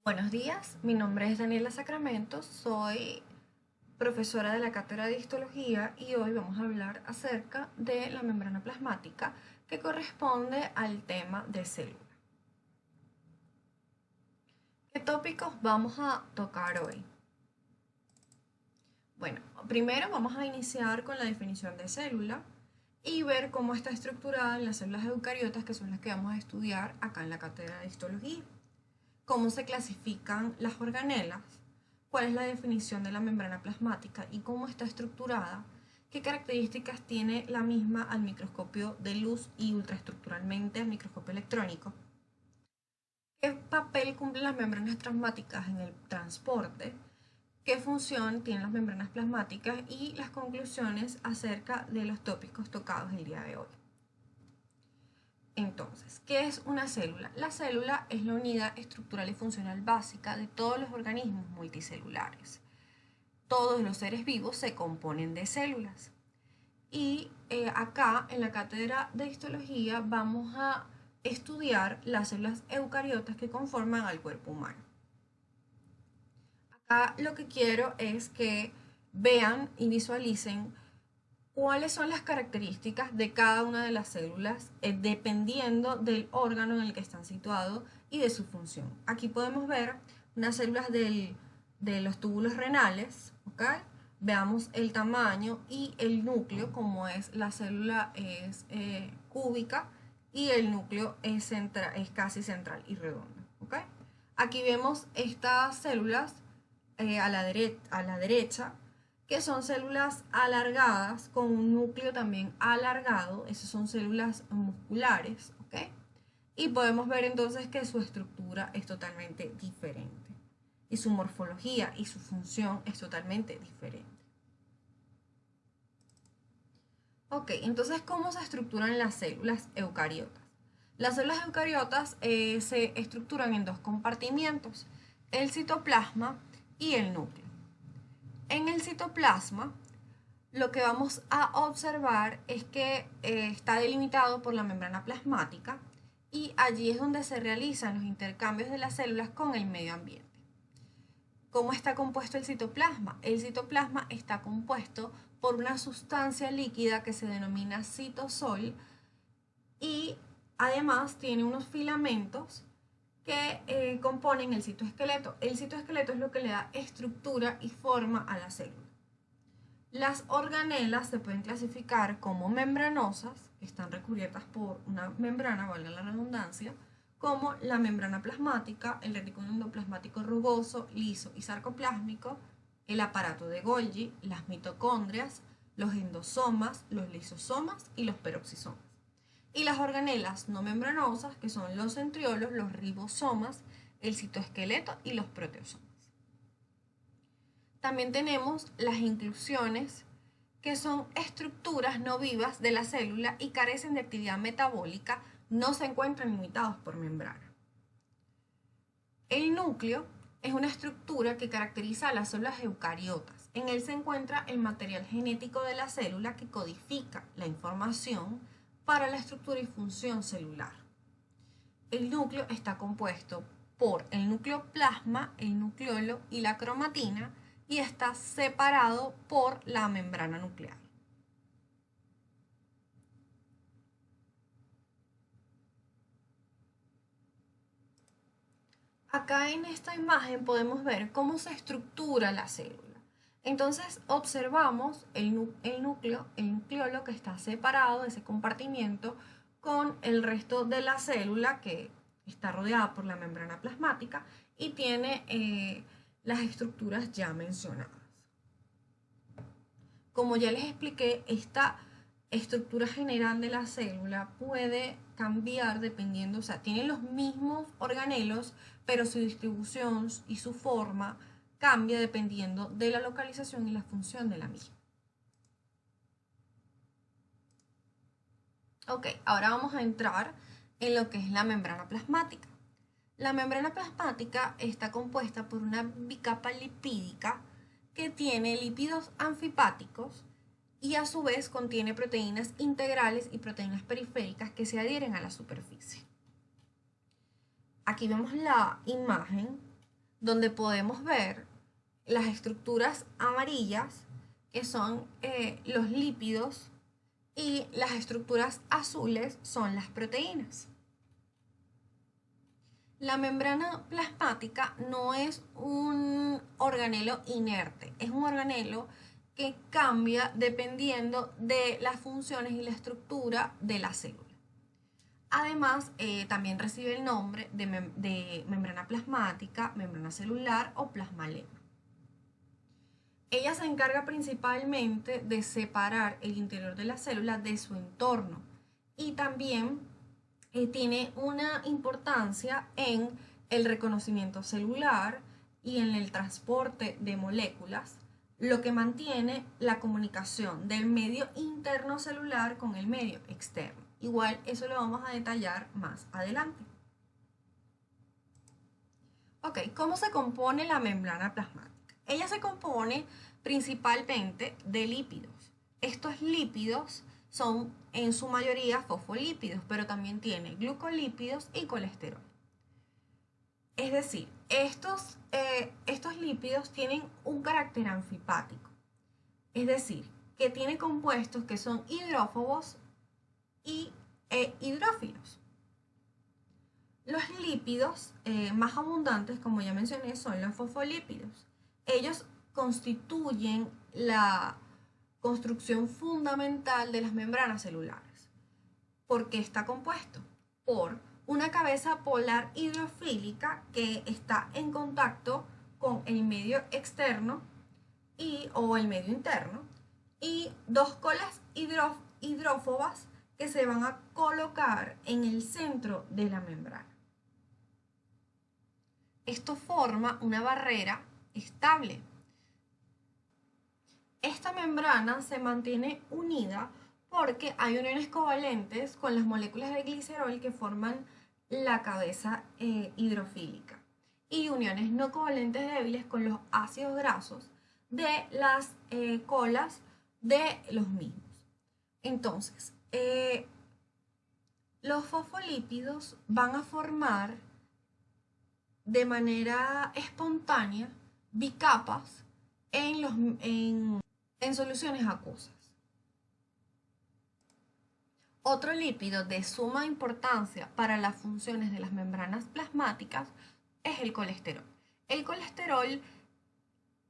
Buenos días, mi nombre es Daniela Sacramento, soy profesora de la cátedra de histología y hoy vamos a hablar acerca de la membrana plasmática que corresponde al tema de célula. ¿Qué tópicos vamos a tocar hoy? Bueno, primero vamos a iniciar con la definición de célula y ver cómo está estructurada en las células eucariotas, que son las que vamos a estudiar acá en la cátedra de histología. Cómo se clasifican las organelas, cuál es la definición de la membrana plasmática y cómo está estructurada, qué características tiene la misma al microscopio de luz y ultraestructuralmente al microscopio electrónico, qué papel cumplen las membranas plasmáticas en el transporte, qué función tienen las membranas plasmáticas y las conclusiones acerca de los tópicos tocados el día de hoy. Entonces, ¿qué es una célula? La célula es la unidad estructural y funcional básica de todos los organismos multicelulares. Todos los seres vivos se componen de células. Y acá en la cátedra de histología vamos a estudiar las células eucariotas que conforman al cuerpo humano. Acá lo que quiero es que vean y visualicen cuáles son las características de cada una de las células dependiendo del órgano en el que están situados y de su función. Aquí podemos ver unas células de los túbulos renales, ¿ok? Veamos el tamaño y el núcleo, como es la célula es cúbica y el núcleo es casi central y redondo, ¿ok? Aquí vemos estas células a la derecha, que son células alargadas con un núcleo también alargado. Esas son células musculares, ¿ok? Y podemos ver entonces que su estructura es totalmente diferente y su morfología y su función es totalmente diferente. Ok, entonces, ¿cómo se estructuran las células eucariotas? Las células eucariotas se estructuran en dos compartimientos, el citoplasma y el núcleo. En el citoplasma, lo que vamos a observar es que está delimitado por la membrana plasmática y allí es donde se realizan los intercambios de las células con el medio ambiente. ¿Cómo está compuesto el citoplasma? El citoplasma está compuesto por una sustancia líquida que se denomina citosol y además tiene unos filamentos que componen el citoesqueleto. El citoesqueleto es lo que le da estructura y forma a la célula. Las organelas se pueden clasificar como membranosas, que están recubiertas por una membrana, valga la redundancia, como la membrana plasmática, el reticulum endoplasmático rugoso, liso y sarcoplásmico, el aparato de Golgi, las mitocondrias, los endosomas, los lisosomas y los peroxisomas. Y las organelas no membranosas, que son los centriolos, los ribosomas, el citoesqueleto y los proteosomas. También tenemos las inclusiones, que son estructuras no vivas de la célula y carecen de actividad metabólica, no se encuentran limitados por membrana. El núcleo es una estructura que caracteriza a las células eucariotas. En él se encuentra el material genético de la célula que codifica la información para la estructura y función celular. El núcleo está compuesto por el nucleoplasma, el nucleolo y la cromatina, y está separado por la membrana nuclear. Acá en esta imagen podemos ver cómo se estructura la célula. Entonces observamos el núcleo, el nucleolo que está separado de ese compartimiento con el resto de la célula que está rodeada por la membrana plasmática y tiene las estructuras ya mencionadas. Como ya les expliqué, esta estructura general de la célula puede cambiar dependiendo, o sea, tiene los mismos organelos, pero su distribución y su forma cambia dependiendo de la localización y la función de la misma. Ok, ahora vamos a entrar en lo que es la membrana plasmática. La membrana plasmática está compuesta por una bicapa lipídica que tiene lípidos anfipáticos y a su vez contiene proteínas integrales y proteínas periféricas que se adhieren a la superficie. Aquí vemos la imagen donde podemos ver las estructuras amarillas, que son los lípidos, y las estructuras azules son las proteínas. La membrana plasmática no es un organelo inerte, es un organelo que cambia dependiendo de las funciones y la estructura de la célula. Además, también recibe el nombre de membrana plasmática, membrana celular o plasmalema. Ella se encarga principalmente de separar el interior de la célula de su entorno y también tiene una importancia en el reconocimiento celular y en el transporte de moléculas, lo que mantiene la comunicación del medio interno celular con el medio externo. Igual eso lo vamos a detallar más adelante. Ok, ¿cómo se compone la membrana plasmática? Ella se compone principalmente de lípidos. Estos lípidos son en su mayoría fosfolípidos, pero también tiene glucolípidos y colesterol. Es decir, estos lípidos tienen un carácter anfipático, es decir, que tiene compuestos que son hidrófobos e hidrófilos. Los lípidos más abundantes, como ya mencioné, son los fosfolípidos. Ellos constituyen la construcción fundamental de las membranas celulares. ¿Por qué está compuesto? Por una cabeza polar hidrofílica que está en contacto con el medio externo o el medio interno, y dos colas hidrófobas que se van a colocar en el centro de la membrana. Esto forma una barrera estable. Esta membrana se mantiene unida porque hay uniones covalentes con las moléculas de glicerol que forman la cabeza hidrofílica y uniones no covalentes débiles con los ácidos grasos de las colas de los mismos. Entonces, los fosfolípidos van a formar de manera espontánea bicapas en soluciones acuosas. Otro lípido de suma importancia para las funciones de las membranas plasmáticas es el colesterol. El colesterol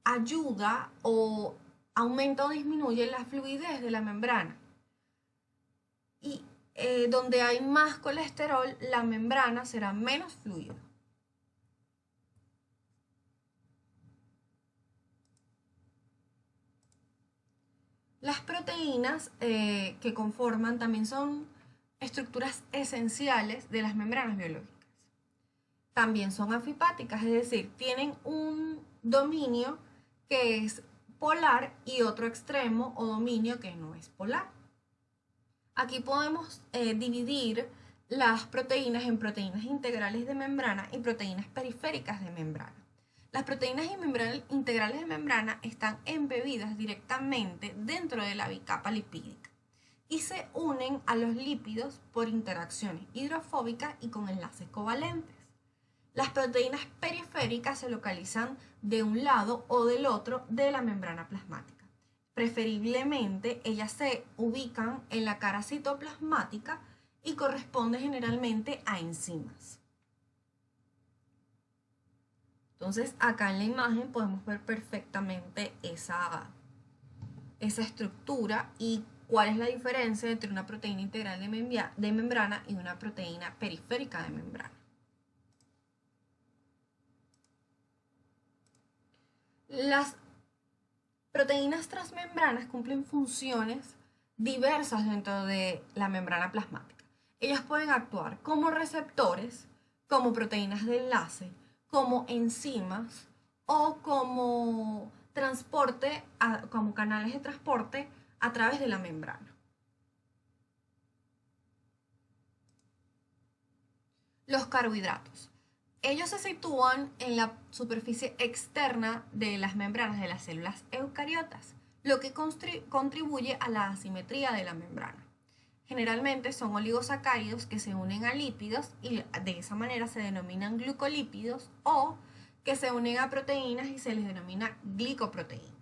ayuda o aumenta o disminuye la fluidez de la membrana. Y donde hay más colesterol, la membrana será menos fluida. Las proteínas que conforman también son estructuras esenciales de las membranas biológicas. También son anfipáticas, es decir, tienen un dominio que es polar y otro extremo o dominio que no es polar. Aquí podemos dividir las proteínas en proteínas integrales de membrana y proteínas periféricas de membrana. Las proteínas integrales de membrana están embebidas directamente dentro de la bicapa lipídica y se unen a los lípidos por interacciones hidrofóbicas y con enlaces covalentes. Las proteínas periféricas se localizan de un lado o del otro de la membrana plasmática. Preferiblemente, ellas se ubican en la cara citoplasmática y corresponden generalmente a enzimas. Entonces, acá en la imagen podemos ver perfectamente esa estructura y cuál es la diferencia entre una proteína integral de membrana y una proteína periférica de membrana. Las proteínas transmembranas cumplen funciones diversas dentro de la membrana plasmática. Ellas pueden actuar como receptores, como proteínas de enlace, como enzimas o como como canales de transporte a través de la membrana. Los carbohidratos. Ellos se sitúan en la superficie externa de las membranas de las células eucariotas, lo que contribuye a la asimetría de la membrana. Generalmente son oligosacáridos que se unen a lípidos y de esa manera se denominan glucolípidos o que se unen a proteínas y se les denomina glicoproteínas.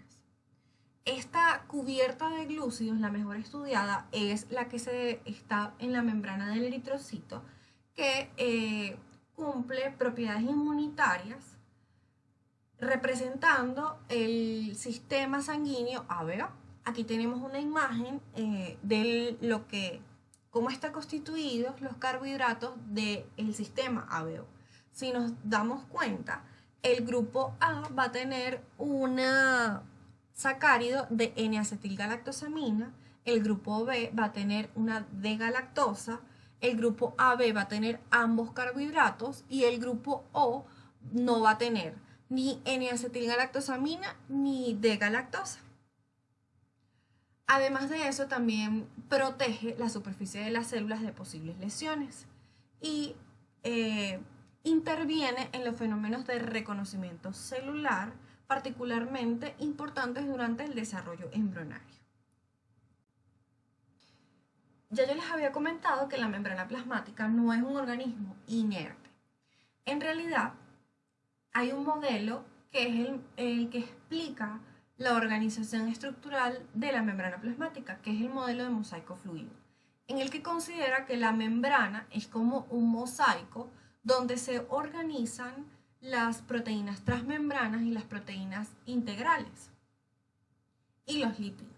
Esta cubierta de glúcidos, la mejor estudiada, es la que está en la membrana del eritrocito, que cumple propiedades inmunitarias representando el sistema sanguíneo ABO. Aquí tenemos una imagen de cómo están constituidos los carbohidratos del sistema ABO. Si nos damos cuenta, el grupo A va a tener una sacárido de N-acetilgalactosamina, el grupo B va a tener una D-galactosa, el grupo AB va a tener ambos carbohidratos y el grupo O no va a tener ni N-acetilgalactosamina ni D-galactosa. Además de eso, también protege la superficie de las células de posibles lesiones y interviene en los fenómenos de reconocimiento celular, particularmente importantes durante el desarrollo embrionario. Ya yo les había comentado que la membrana plasmática no es un organismo inerte. En realidad, hay un modelo que es el que explica la organización estructural de la membrana plasmática, que es el modelo de mosaico fluido, en el que considera que la membrana es como un mosaico donde se organizan las proteínas transmembranas y las proteínas integrales y los lípidos.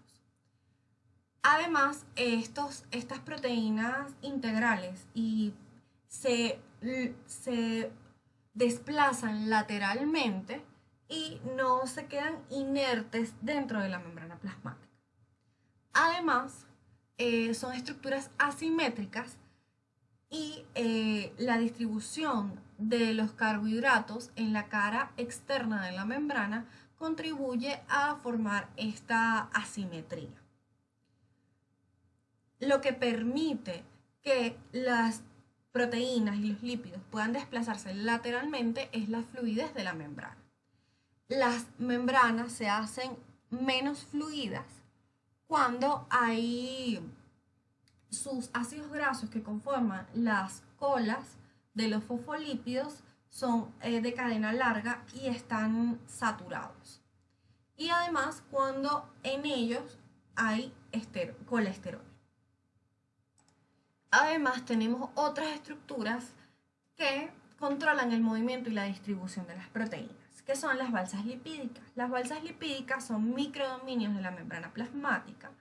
Además, estas proteínas integrales se desplazan lateralmente y no se quedan inertes dentro de la membrana plasmática. Además, son estructuras asimétricas y la distribución de los carbohidratos en la cara externa de la membrana contribuye a formar esta asimetría, lo que permite que las proteínas y los lípidos puedan desplazarse lateralmente es la fluidez de la membrana. Las membranas se hacen menos fluidas cuando hay sus ácidos grasos que conforman las colas de los fosfolípidos son de cadena larga y están saturados. Y además cuando en ellos hay colesterol. Además tenemos otras estructuras que controlan el movimiento y la distribución de las proteínas, que son las balsas lipídicas. Las balsas lipídicas son microdominios de la membrana plasmática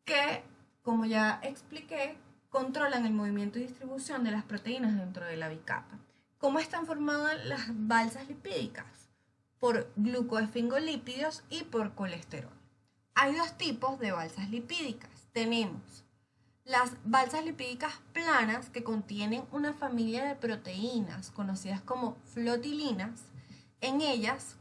que, como ya expliqué, controlan el movimiento y distribución de las proteínas dentro de la bicapa. ¿Cómo están formadas las balsas lipídicas? Por glucoesfingolípidos y por colesterol. Hay dos tipos de balsas lipídicas. Tenemos las balsas lipídicas planas, que contienen una familia de proteínas conocidas como flotilinas. En ellas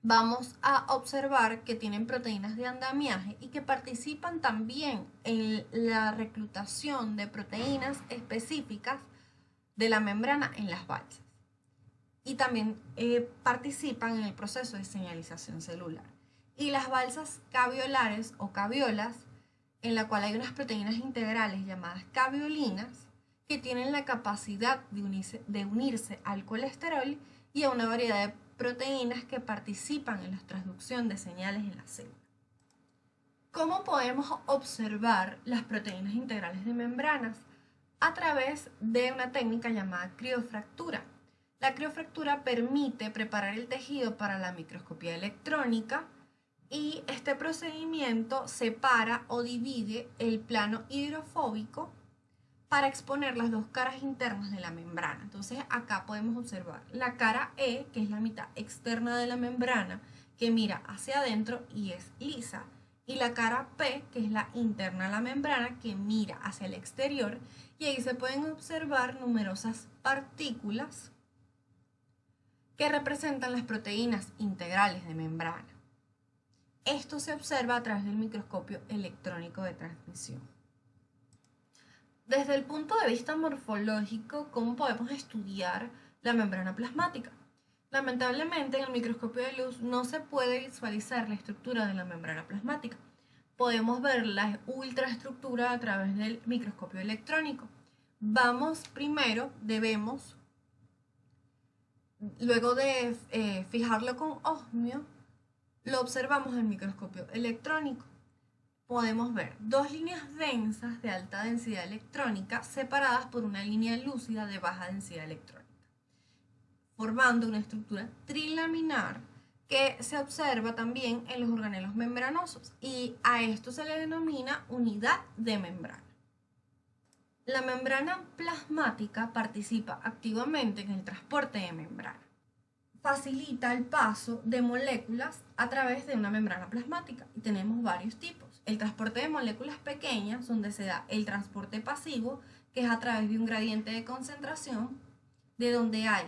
vamos a observar que tienen proteínas de andamiaje y que participan también en la reclutación de proteínas específicas de la membrana en las balsas. Y también participan en el proceso de señalización celular. Y las balsas caviolares o caviolas, en la cual hay unas proteínas integrales llamadas caviolinas que tienen la capacidad de unirse al colesterol y a una variedad de proteínas que participan en la transducción de señales en la célula. ¿Cómo podemos observar las proteínas integrales de membranas? A través de una técnica llamada criofractura. La criofractura permite preparar el tejido para la microscopía electrónica y este procedimiento separa o divide el plano hidrofóbico para exponer las dos caras internas de la membrana. Entonces acá podemos observar la cara E, que es la mitad externa de la membrana, que mira hacia adentro y es lisa, y la cara P, que es la interna de la membrana, que mira hacia el exterior, y ahí se pueden observar numerosas partículas que representan las proteínas integrales de membrana. Esto se observa a través del microscopio electrónico de transmisión. Desde el punto de vista morfológico, ¿cómo podemos estudiar la membrana plasmática? Lamentablemente, en el microscopio de luz no se puede visualizar la estructura de la membrana plasmática. Podemos ver la ultraestructura a través del microscopio electrónico. Debemos Luego de fijarlo con osmio, lo observamos en microscopio electrónico. Podemos ver dos líneas densas de alta densidad electrónica separadas por una línea lúcida de baja densidad electrónica, formando una estructura trilaminar que se observa también en los organelos membranosos, y a esto se le denomina unidad de membrana. La membrana plasmática participa activamente en el transporte de membrana. Facilita el paso de moléculas a través de una membrana plasmática, y tenemos varios tipos. El transporte de moléculas pequeñas, donde se da el transporte pasivo, que es a través de un gradiente de concentración, de donde hay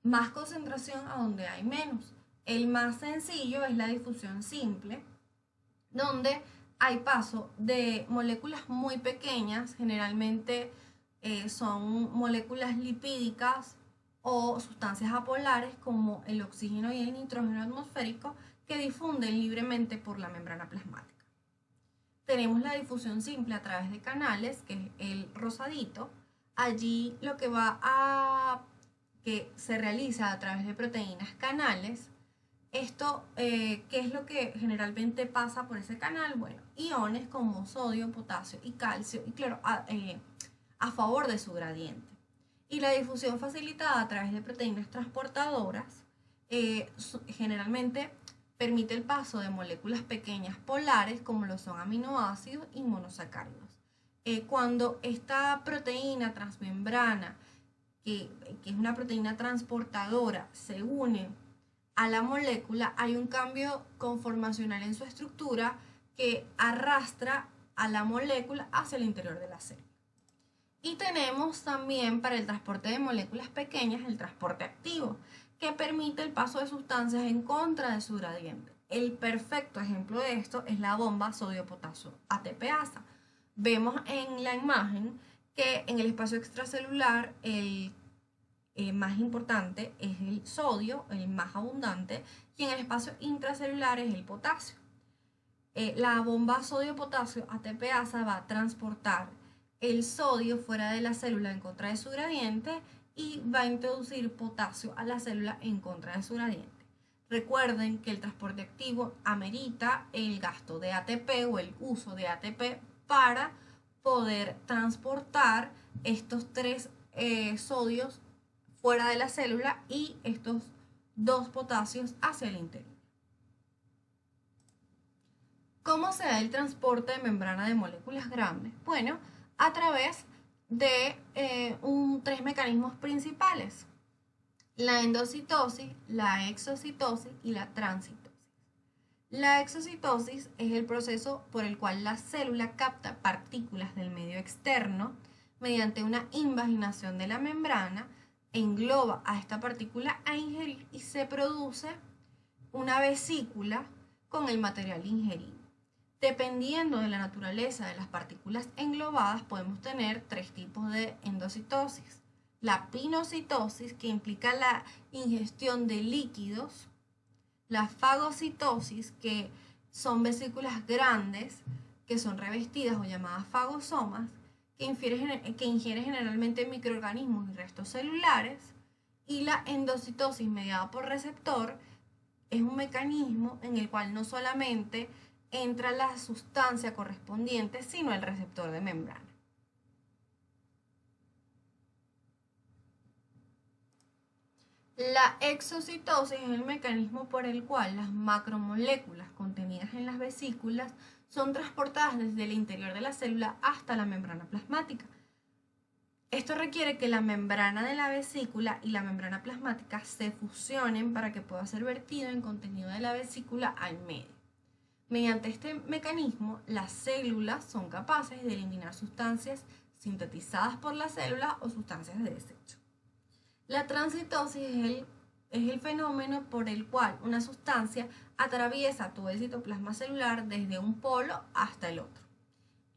más concentración a donde hay menos. El más sencillo es la difusión simple, donde hay paso de moléculas muy pequeñas, generalmente son moléculas lipídicas o sustancias apolares como el oxígeno y el nitrógeno atmosférico, que difunden libremente por la membrana plasmática. Tenemos la difusión simple a través de canales, que es el rosadito. Allí lo que que se realiza a través de proteínas canales. Esto, ¿qué es lo que generalmente pasa por ese canal? Bueno, iones como sodio, potasio y calcio y cloro a favor de su gradiente. Y la difusión facilitada a través de proteínas transportadoras generalmente permite el paso de moléculas pequeñas polares como lo son aminoácidos y monosacáridos. Cuando esta proteína transmembrana, que es una proteína transportadora, se une a la molécula, hay un cambio conformacional en su estructura que arrastra a la molécula hacia el interior de la célula. Y tenemos también para el transporte de moléculas pequeñas el transporte activo, que permite el paso de sustancias en contra de su gradiente. El perfecto ejemplo de esto es la bomba sodio-potasio ATPasa. Vemos en la imagen que en el espacio extracelular el más importante es el sodio, el más abundante, y en el espacio intracelular es el potasio. La bomba sodio-potasio ATPasa va a transportar el sodio fuera de la célula en contra de su gradiente y va a introducir potasio a la célula en contra de su gradiente. Recuerden que el transporte activo amerita el gasto de ATP o el uso de ATP para poder transportar estos tres sodios fuera de la célula y estos dos potasios hacia el interior. ¿Cómo se da el transporte de membrana de moléculas grandes? Bueno, a través de tres mecanismos principales: la endocitosis, la exocitosis y la transitosis. La exocitosis es el proceso por el cual la célula capta partículas del medio externo mediante una invaginación de la membrana, engloba a esta partícula a ingerir y se produce una vesícula con el material ingerido. Dependiendo de la naturaleza de las partículas englobadas, podemos tener tres tipos de endocitosis: la pinocitosis, que implica la ingestión de líquidos; la fagocitosis, que son vesículas grandes que son revestidas o llamadas fagosomas, que ingiere generalmente microorganismos y restos celulares; y la endocitosis mediada por receptor es un mecanismo en el cual no solamente entra la sustancia correspondiente, sino el receptor de membrana. La exocitosis es el mecanismo por el cual las macromoléculas contenidas en las vesículas son transportadas desde el interior de la célula hasta la membrana plasmática. Esto requiere que la membrana de la vesícula y la membrana plasmática se fusionen para que pueda ser vertido en contenido de la vesícula al medio. Mediante este mecanismo, las células son capaces de eliminar sustancias sintetizadas por la célula o sustancias de desecho. La transitosis es el fenómeno por el cual una sustancia atraviesa todo el citoplasma celular desde un polo hasta el otro,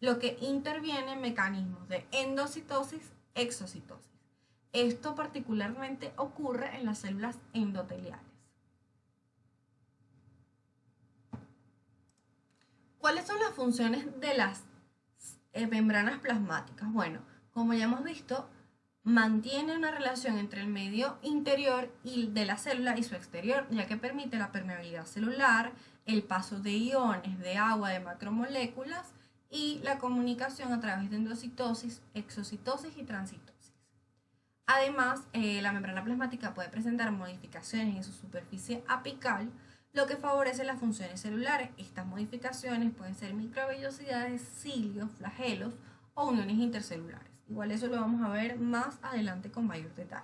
lo que interviene en mecanismos de endocitosis, exocitosis. Esto particularmente ocurre en las células endoteliales. ¿Cuáles son las funciones de las membranas plasmáticas? Bueno, como ya hemos visto, Mantiene una relación entre el medio interior y de la célula y su exterior, ya que permite la permeabilidad celular, el paso de iones, de agua, de macromoléculas y la comunicación a través de endocitosis, exocitosis y transitosis. Además, la membrana plasmática puede presentar modificaciones en su superficie apical, lo que favorece las funciones celulares. Estas modificaciones pueden ser microvellosidades, cilios, flagelos o uniones intercelulares. Igual eso lo vamos a ver más adelante con mayor detalle.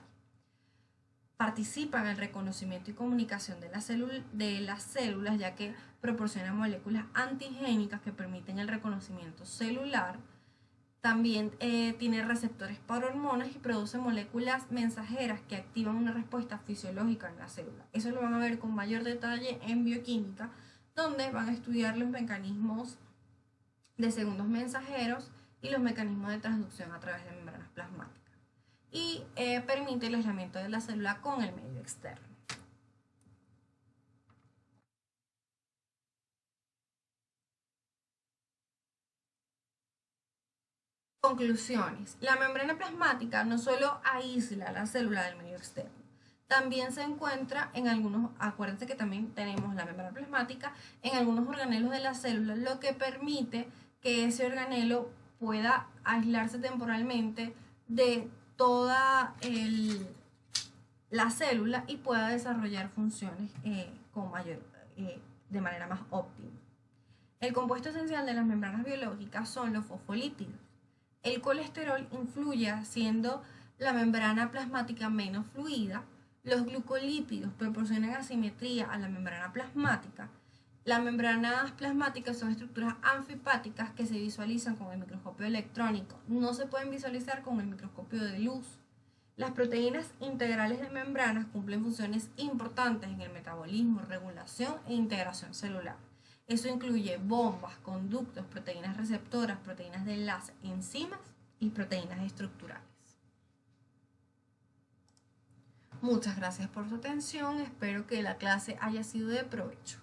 Participa en el reconocimiento y comunicación de las células, ya que proporcionan moléculas antigénicas que permiten el reconocimiento celular. También tiene receptores para hormonas y produce moléculas mensajeras que activan una respuesta fisiológica en la célula. Eso lo van a ver con mayor detalle en bioquímica, donde van a estudiar los mecanismos de segundos mensajeros y los mecanismos de transducción a través de membranas plasmáticas. Y permite el aislamiento de la célula con el medio externo. Conclusiones. La membrana plasmática no solo aísla la célula del medio externo, también se encuentra en algunos, acuérdense que también tenemos la membrana plasmática en algunos organelos de la célula, lo que permite que ese organelo pueda aislarse temporalmente de toda la célula y pueda desarrollar funciones con mayor, de manera más óptima. El compuesto esencial de las membranas biológicas son los fosfolípidos. El colesterol influye haciendo la membrana plasmática menos fluida. Los glucolípidos proporcionan asimetría a la membrana plasmática. Las membranas plasmáticas son estructuras anfipáticas que se visualizan con el microscopio electrónico. No se pueden visualizar con el microscopio de luz. Las proteínas integrales de membranas cumplen funciones importantes en el metabolismo, regulación e integración celular. Eso incluye bombas, conductos, proteínas receptoras, proteínas de enlace, enzimas y proteínas estructurales. Muchas gracias por su atención, espero que la clase haya sido de provecho.